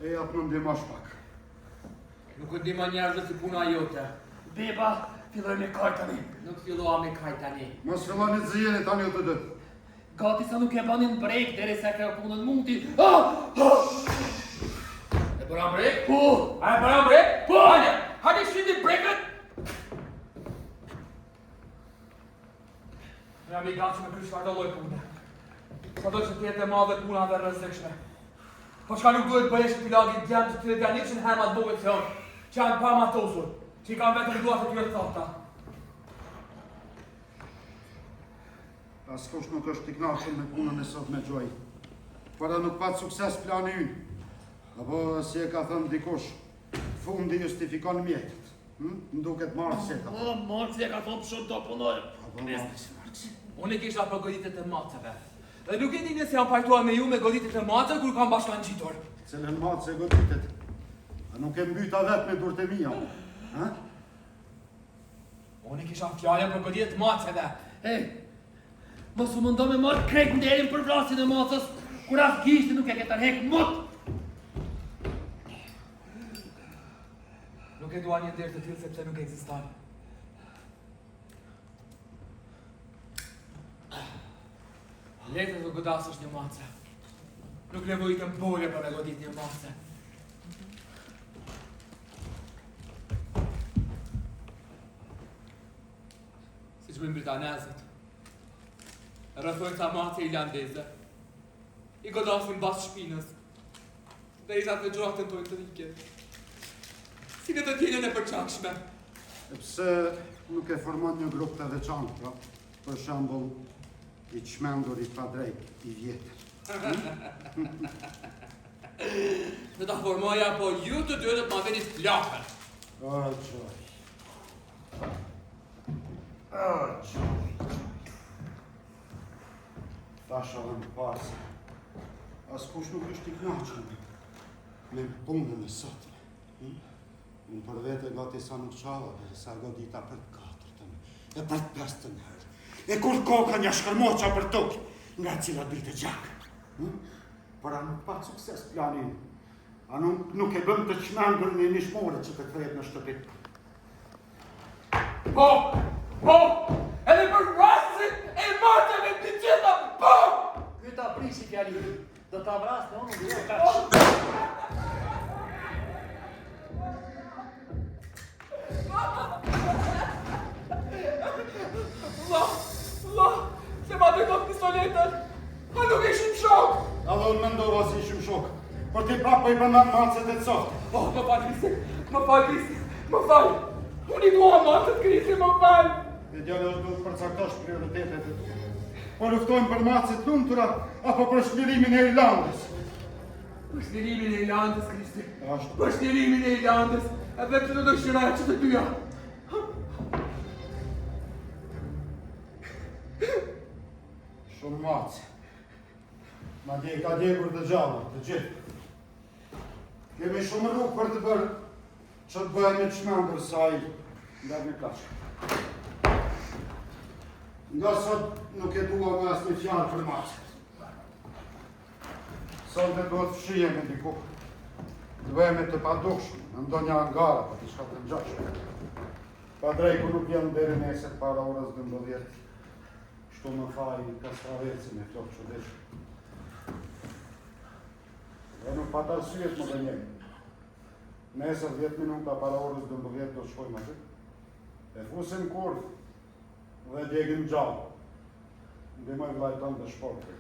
E japë në ndihma shpak. Nuk ndihma njerëzve si puna jote. Beba, filloj me kaj tani. Nuk filloha me kaj tani. Mos filloni të zijeni tani o të dëtë. Gati sa nuk e banin brek deri sa ka punën mundi. E bëra brek? Po! A e bëra brek? Po! Hajde shindi brekët! Ne jam I gatshëm me kryq çfarëdo lloj pune. Sado që t'jetë e madhe puna dhe rrezikshme. Po çka nuk duhet bëhesh ti lagit djamë të cilët janë nisën hermat bove të thonë, që janë pa matosur, që I kanë vetëm duart e tyre të thata. Askush nuk është I kënaqur me punën e sot me Gjoj. Para nuk pat sukses plani ynë. Apo si e ka thënë dikush, fundi justifikon mjetet. M'duket Marx e ka thënë. O, Marx e ka thonë shumë do punoj. Apo Marx. Unë kisha për goditet e maceve. Dhe nuk e di nëse jam pajtuar me ju me goditet e maceve kur kam bashkan gjitur. Cilën mace e goditet? A nuk e mbyta vetë me durët e mija? Unë kisha fjallën për goditet maceve. Mos u mundo me marrë krejt nderin për vrasin e macës, kur as gishti nuk e ke tërhek mot. Nuk e dua një nder të tillë sepse nuk ekziston. Letë të godasësh një mace. Nuk nevojitëm bole për me godit një mace. Si që bëjmë britanezët, rrëthojnë ca mace irlandeze. I godasin bas shpinës. Dhe I zatë në gjorat të tojnë të rike. Si në të tjene në përqakshme. E pse nuk e formon një grup të veçantë, për shembull, I çmendur I padrejt I vjetër. Në ta formoja, po ju të dy do të ma veni flakën. O, Gjoj. O, Gjoj. Thasha dhe më pasë. Askush nuk është I kënaqur me punën e sotme. Unë për vete gati sa nuk qava, dhe sa godita për të katërtën, e për të pestën herë. E kur koka një shkërmoqa për tokë, nga cila bitë gjakë. Por a nuk pa sukses planin. A nuk e bëm të çmendur një nishmore që të kthehet në shtëpi. Po! Edhe për rasin e martëve të gjitha, po! Ky ta prishi fjali, do ta vras në unë duhet kaq. Se ma të këtë pistoletën, a nuk ishim shok! A dhe unë mendova si ishim shok, por ti prapë I bëndan macet e të sot. Oh, më falë Kristi, më falë! Unë I dua macet Kristi, më falë! E djale është duhet përcaktosh prioritetet e të. Po luftojmë për macet lumtura, apo për shlirimin e Irlandës. Për shlirimin e Irlandës, Kristi. Ashtu. Për shlirimin e Irlandës, edhe që të dëshiraja që të dyja. Shumë mace. Ma dje ka djegur të gjallë, të gjithë. Kemi shumë rrugë për të bërë që të bëjmë të çmendur sa I nga një kashë. Nga sot nuk e dua me asnjë fjalë për macet. Sot dhe duhet fshihemi diku. Të bëjmë të padukshëm, në ndonjë angara, për diçka të ngjashme. Padrejku nuk vjen deri nesër para orës 12. Shtu më faj kastravecin e flokë çuditshëm. Dhe nuk pat arsyet më gënjemi. Nesër 10 minuta para orës 12 do të shkojmë aty. E fusim kurth dhe djegim gjallë. Ndihmoj vllajton dhe shportin.